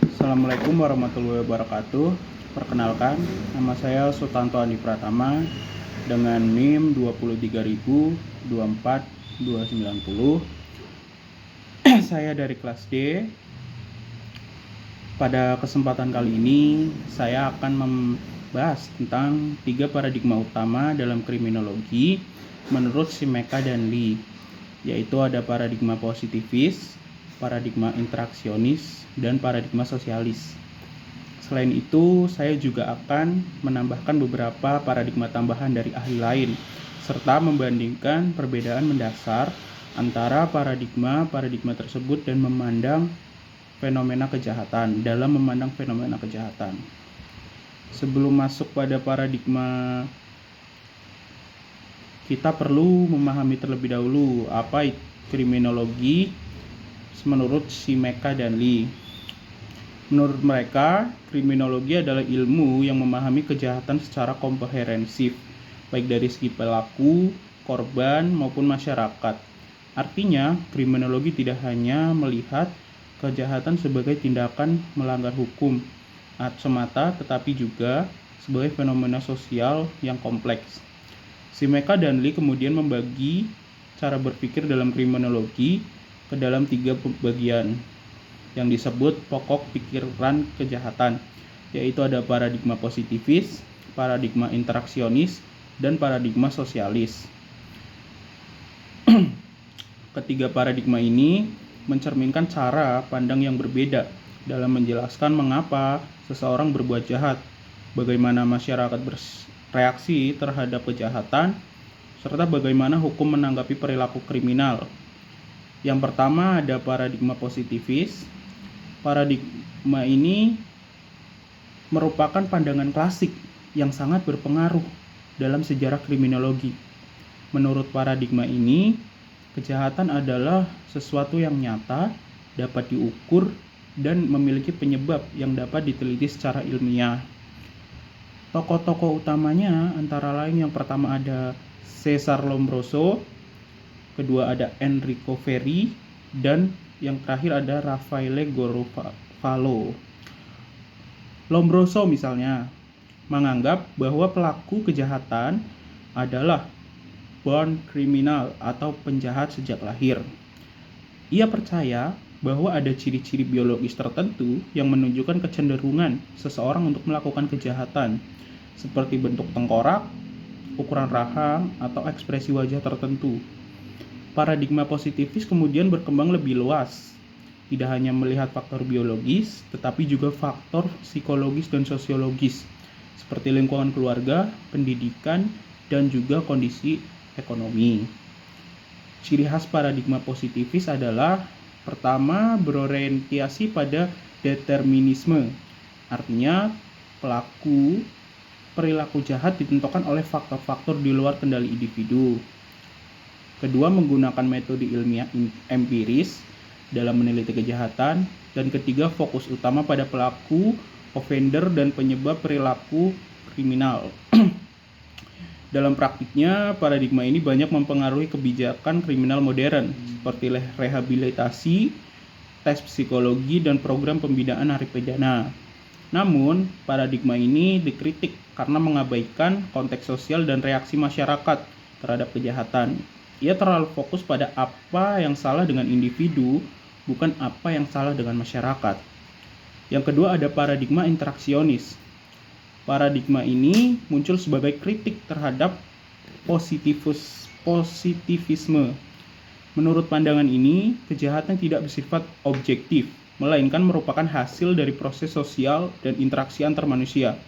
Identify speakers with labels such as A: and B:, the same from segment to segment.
A: Assalamualaikum warahmatullahi wabarakatuh. Perkenalkan, nama saya Sutanto Andi Pratama dengan NIM 2300024 Saya dari kelas D. Pada kesempatan kali ini, saya akan membahas tentang 3 paradigma utama dalam kriminologi menurut Simeka dan Lee, yaitu ada paradigma positivis, paradigma interaksionis, dan paradigma sosialis. Selain itu, saya juga akan menambahkan beberapa paradigma tambahan dari ahli lain, serta membandingkan perbedaan mendasar antara paradigma tersebut dan memandang fenomena kejahatan. Sebelum masuk pada paradigma, kita perlu memahami terlebih dahulu apa itu kriminologi menurut Simeka dan Lee. Menurut mereka, kriminologi adalah ilmu yang memahami kejahatan secara komprehensif, baik dari segi pelaku, korban, maupun masyarakat. Artinya, kriminologi tidak hanya melihat kejahatan sebagai tindakan melanggar hukum semata, tetapi juga sebagai fenomena sosial yang kompleks. Simeka dan Lee kemudian membagi cara berpikir dalam kriminologi ke dalam 3 bagian yang disebut pokok pikiran kejahatan, yaitu ada paradigma positivis, paradigma interaksionis, dan paradigma sosialis. Ketiga paradigma ini mencerminkan cara pandang yang berbeda dalam menjelaskan mengapa seseorang berbuat jahat, bagaimana masyarakat bereaksi terhadap kejahatan, serta bagaimana hukum menanggapi perilaku kriminal. Yang pertama ada paradigma positivis. Paradigma ini merupakan pandangan klasik yang sangat berpengaruh dalam sejarah kriminologi. Menurut paradigma ini, kejahatan adalah sesuatu yang nyata, dapat diukur, dan memiliki penyebab yang dapat diteliti secara ilmiah. Tokoh-tokoh utamanya antara lain yang pertama ada Cesare Lombroso, kedua ada Enrico Ferri, dan yang terakhir ada Raffaele Garofalo. Lombroso misalnya menganggap bahwa pelaku kejahatan adalah born criminal atau penjahat sejak lahir. Ia percaya bahwa ada ciri-ciri biologis tertentu yang menunjukkan kecenderungan seseorang untuk melakukan kejahatan, seperti bentuk tengkorak, ukuran rahang, atau ekspresi wajah tertentu. Paradigma positivis kemudian berkembang lebih luas, tidak hanya melihat faktor biologis, tetapi juga faktor psikologis dan sosiologis, seperti lingkungan keluarga, pendidikan, dan juga kondisi ekonomi. Ciri khas paradigma positivis adalah pertama, berorientasi pada determinisme, artinya perilaku jahat ditentukan oleh faktor-faktor di luar kendali individu. Kedua, menggunakan metode ilmiah empiris dalam meneliti kejahatan. Dan ketiga, fokus utama pada pelaku, offender, dan penyebab perilaku kriminal. Dalam praktiknya, paradigma ini banyak mempengaruhi kebijakan kriminal modern, seperti rehabilitasi, tes psikologi, dan program pembinaan narapidana. Namun, paradigma ini dikritik karena mengabaikan konteks sosial dan reaksi masyarakat terhadap kejahatan. Ia terlalu fokus pada apa yang salah dengan individu, bukan apa yang salah dengan masyarakat. Yang kedua ada paradigma interaksionis. Paradigma ini muncul sebagai kritik terhadap positivisme. Menurut pandangan ini, kejahatan tidak bersifat objektif, melainkan merupakan hasil dari proses sosial dan interaksi antar manusia.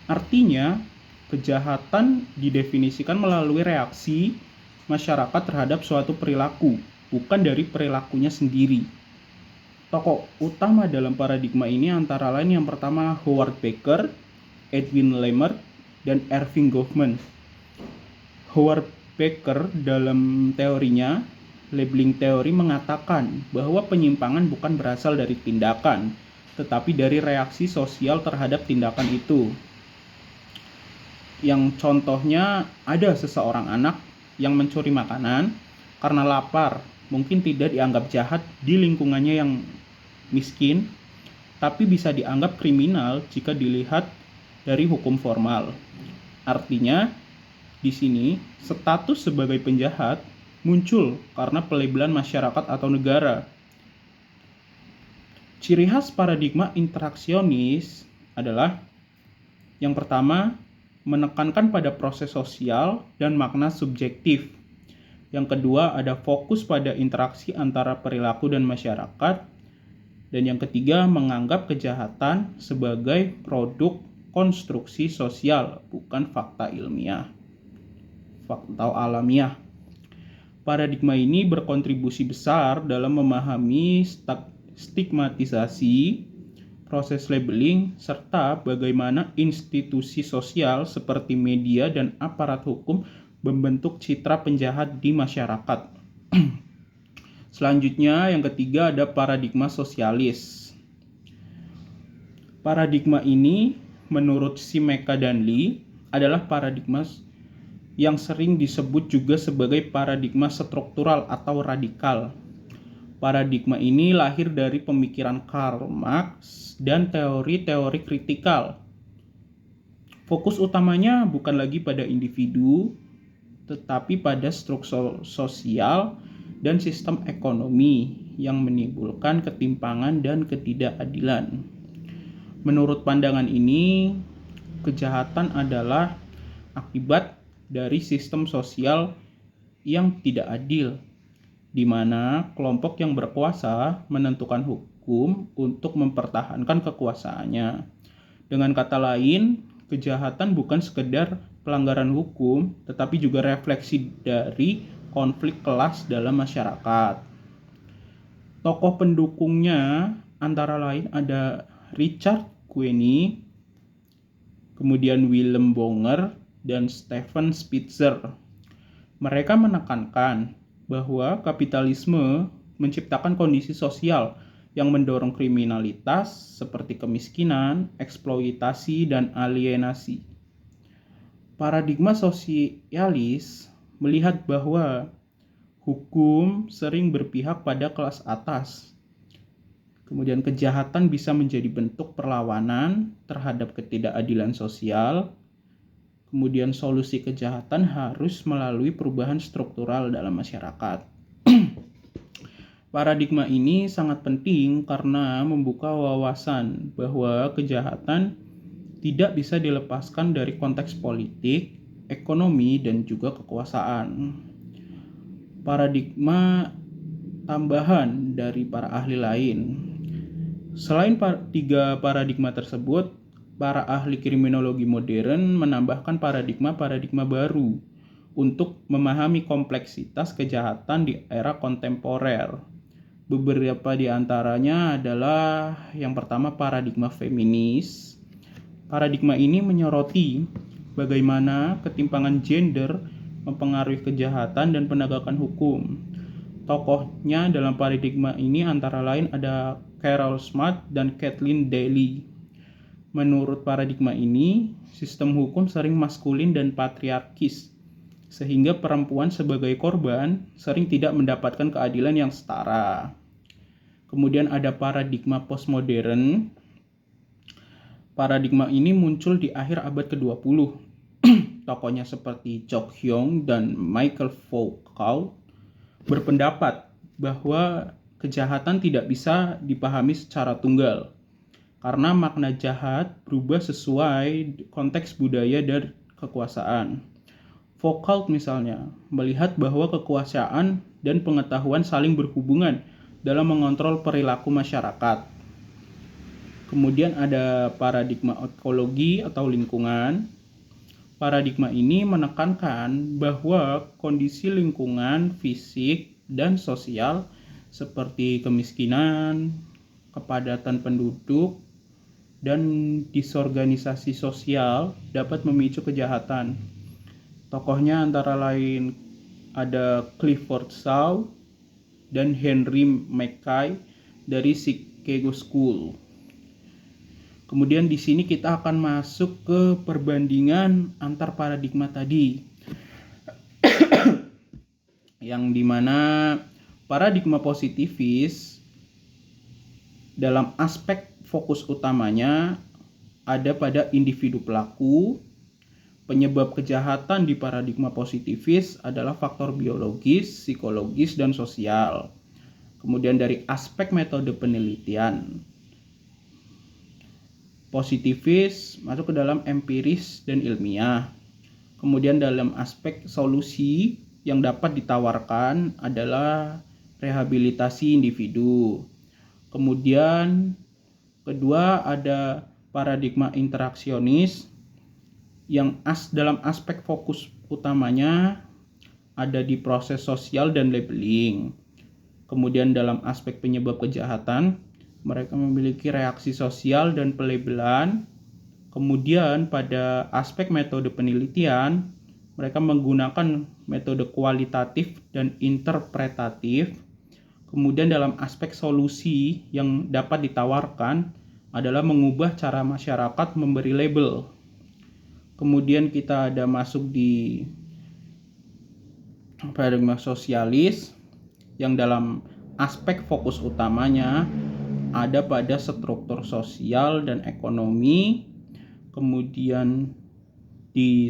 A: Artinya, kejahatan didefinisikan melalui reaksi masyarakat terhadap suatu perilaku, bukan dari perilakunya sendiri. Tokoh utama dalam paradigma ini antara lain yang pertama Howard Baker, Edwin Lemert, dan Erving Goffman. Howard Baker dalam teorinya, labeling teori, mengatakan bahwa penyimpangan bukan berasal dari tindakan, tetapi dari reaksi sosial terhadap tindakan itu. Yang contohnya ada seseorang anak yang mencuri makanan karena lapar, mungkin tidak dianggap jahat di lingkungannya yang miskin, tapi bisa dianggap kriminal jika dilihat dari hukum formal. Artinya, di sini status sebagai penjahat muncul karena pelabelan masyarakat atau negara. Ciri khas paradigma interaksionis adalah yang pertama, menekankan pada proses sosial dan makna subjektif. Yang kedua, ada fokus pada interaksi antara perilaku dan masyarakat. Dan yang ketiga, menganggap kejahatan sebagai produk konstruksi sosial, bukan fakta ilmiah, fakta alamiah. Paradigma ini berkontribusi besar dalam memahami stigmatisasi, proses labeling, serta bagaimana institusi sosial seperti media dan aparat hukum membentuk citra penjahat di masyarakat. Selanjutnya, yang ketiga ada paradigma sosialis. Paradigma ini, menurut Simeka dan Lee, adalah paradigma yang sering disebut juga sebagai paradigma struktural atau radikal. Paradigma ini lahir dari pemikiran Karl Marx dan teori-teori kritikal. Fokus utamanya bukan lagi pada individu, tetapi pada struktur sosial dan sistem ekonomi yang menimbulkan ketimpangan dan ketidakadilan. Menurut pandangan ini, kejahatan adalah akibat dari sistem sosial yang tidak adil, di mana kelompok yang berkuasa menentukan hukum untuk mempertahankan kekuasaannya. Dengan kata lain, kejahatan bukan sekedar pelanggaran hukum, tetapi juga refleksi dari konflik kelas dalam masyarakat. Tokoh pendukungnya antara lain ada Richard Queeny, kemudian Willem Bonger, dan Stephen Spitzer. Mereka menekankan bahwa kapitalisme menciptakan kondisi sosial yang mendorong kriminalitas seperti kemiskinan, eksploitasi, dan alienasi. Paradigma sosialis melihat bahwa hukum sering berpihak pada kelas atas. Kemudian kejahatan bisa menjadi bentuk perlawanan terhadap ketidakadilan sosial. Kemudian solusi kejahatan harus melalui perubahan struktural dalam masyarakat. Paradigma ini sangat penting karena membuka wawasan bahwa kejahatan tidak bisa dilepaskan dari konteks politik, ekonomi, dan juga kekuasaan. Paradigma tambahan dari para ahli lain. Selain tiga paradigma tersebut, para ahli kriminologi modern menambahkan paradigma-paradigma baru untuk memahami kompleksitas kejahatan di era kontemporer. Beberapa di antaranya adalah yang pertama paradigma feminis. Paradigma ini menyoroti bagaimana ketimpangan gender mempengaruhi kejahatan dan penegakan hukum. Tokohnya dalam paradigma ini antara lain ada Carol Smart dan Kathleen Daly. Menurut paradigma ini, sistem hukum sering maskulin dan patriarkis, sehingga perempuan sebagai korban sering tidak mendapatkan keadilan yang setara. Kemudian ada paradigma postmodern. Paradigma ini muncul di akhir abad ke-20. Tokohnya seperti Chok Hyong dan Michael Foucault berpendapat bahwa kejahatan tidak bisa dipahami secara tunggal, karena makna jahat berubah sesuai konteks budaya dan kekuasaan. Foucault misalnya melihat bahwa kekuasaan dan pengetahuan saling berhubungan dalam mengontrol perilaku masyarakat. Kemudian ada paradigma ekologi atau lingkungan. Paradigma ini menekankan bahwa kondisi lingkungan fisik dan sosial seperti kemiskinan, kepadatan penduduk, dan disorganisasi sosial dapat memicu kejahatan. Tokohnya antara lain ada Clifford Shaw dan Henry Mackay dari Chicago School. Kemudian di sini kita akan masuk ke perbandingan antar paradigma tadi. Yang dimana paradigma positivis Dalam aspek fokus utamanya ada pada individu pelaku. Penyebab kejahatan di paradigma positivis adalah faktor biologis, psikologis, dan sosial. Kemudian dari aspek metode penelitian, positivis masuk ke dalam empiris dan ilmiah. Kemudian dalam aspek solusi yang dapat ditawarkan adalah rehabilitasi individu. Kemudian kedua ada paradigma interaksionis yang dalam aspek fokus utamanya ada di proses sosial dan labeling. Kemudian dalam aspek penyebab kejahatan, mereka memiliki reaksi sosial dan pelabelan. Kemudian pada aspek metode penelitian, mereka menggunakan metode kualitatif dan interpretatif. Kemudian dalam aspek solusi yang dapat ditawarkan adalah mengubah cara masyarakat memberi label. Kemudian kita ada masuk di paradigma sosialis yang dalam aspek fokus utamanya ada pada struktur sosial dan ekonomi. Kemudian di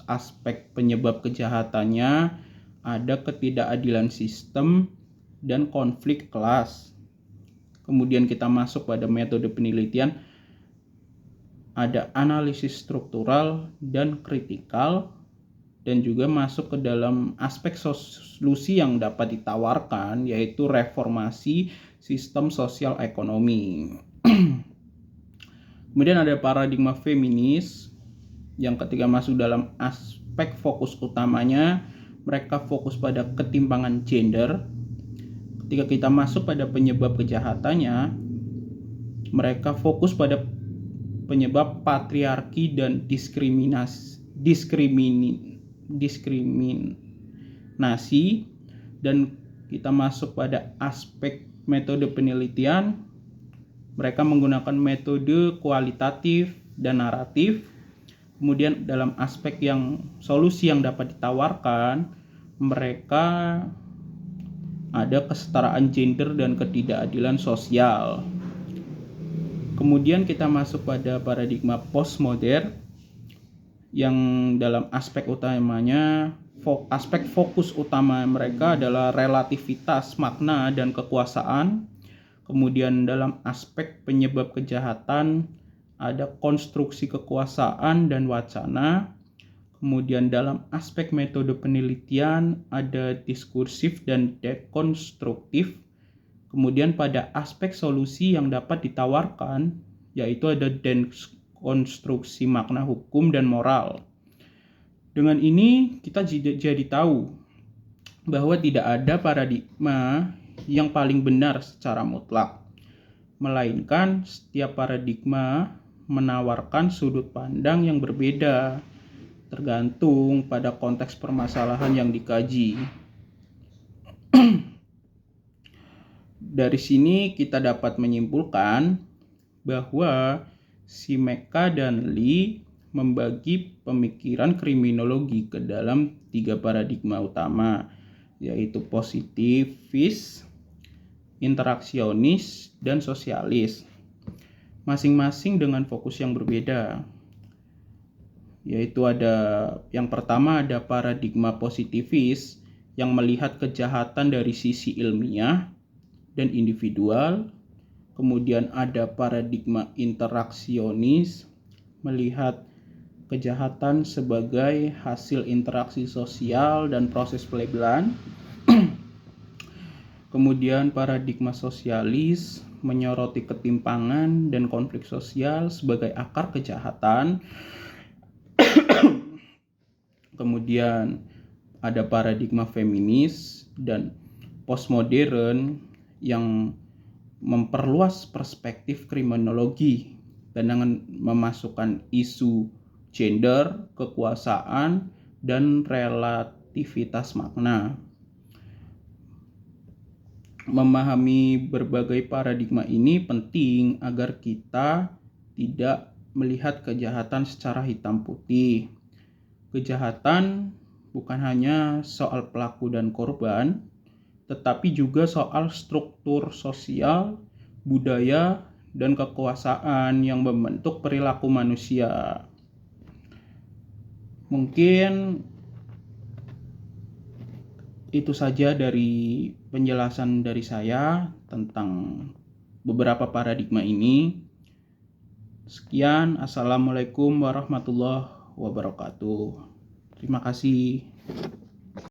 A: aspek penyebab kejahatannya ada ketidakadilan sistem dan konflik kelas. Kemudian kita masuk pada metode penelitian, ada analisis struktural dan kritikal, dan juga masuk ke dalam aspek solusi yang dapat ditawarkan, yaitu reformasi sistem sosial ekonomi. Kemudian ada paradigma feminis yang ketika masuk dalam aspek fokus utamanya, mereka fokus pada ketimpangan gender. Ketika kita masuk pada penyebab kejahatannya, mereka fokus pada penyebab patriarki dan diskriminasi, dan kita masuk pada aspek metode penelitian, mereka menggunakan metode kualitatif dan naratif. Kemudian dalam aspek yang solusi yang dapat ditawarkan, mereka ada kesetaraan gender dan ketidakadilan sosial. Kemudian kita masuk pada paradigma postmodern yang dalam aspek utamanya, aspek fokus utama mereka adalah relativitas makna dan kekuasaan. Kemudian dalam aspek penyebab kejahatan ada konstruksi kekuasaan dan wacana. Kemudian dalam aspek metode penelitian ada diskursif dan dekonstruktif. Kemudian pada aspek solusi yang dapat ditawarkan, yaitu ada dekonstruksi makna hukum dan moral. Dengan ini kita jadi tahu bahwa tidak ada paradigma yang paling benar secara mutlak, melainkan setiap paradigma menawarkan sudut pandang yang berbeda, tergantung pada konteks permasalahan yang dikaji. Dari sini kita dapat menyimpulkan bahwa Simeka dan Lee membagi pemikiran kriminologi ke dalam 3 paradigma utama, yaitu positivis, interaksionis, dan sosialis, masing-masing dengan fokus yang berbeda. Yaitu ada yang pertama ada paradigma positivis yang melihat kejahatan dari sisi ilmiah dan individual. Kemudian ada paradigma interaksionis melihat kejahatan sebagai hasil interaksi sosial dan proses pelabelan. Kemudian paradigma sosialis menyoroti ketimpangan dan konflik sosial sebagai akar kejahatan. Kemudian ada paradigma feminis dan postmodern yang memperluas perspektif kriminologi dan dengan memasukkan isu gender, kekuasaan, dan relativitas makna. Memahami berbagai paradigma ini penting agar kita tidak melihat kejahatan secara hitam putih. Kejahatan bukan hanya soal pelaku dan korban, tetapi juga soal struktur sosial, budaya, dan kekuasaan yang membentuk perilaku manusia. Mungkin itu saja dari penjelasan dari saya tentang beberapa paradigma ini. Sekian, Assalamualaikum warahmatullahi wabarakatuh. Terima kasih.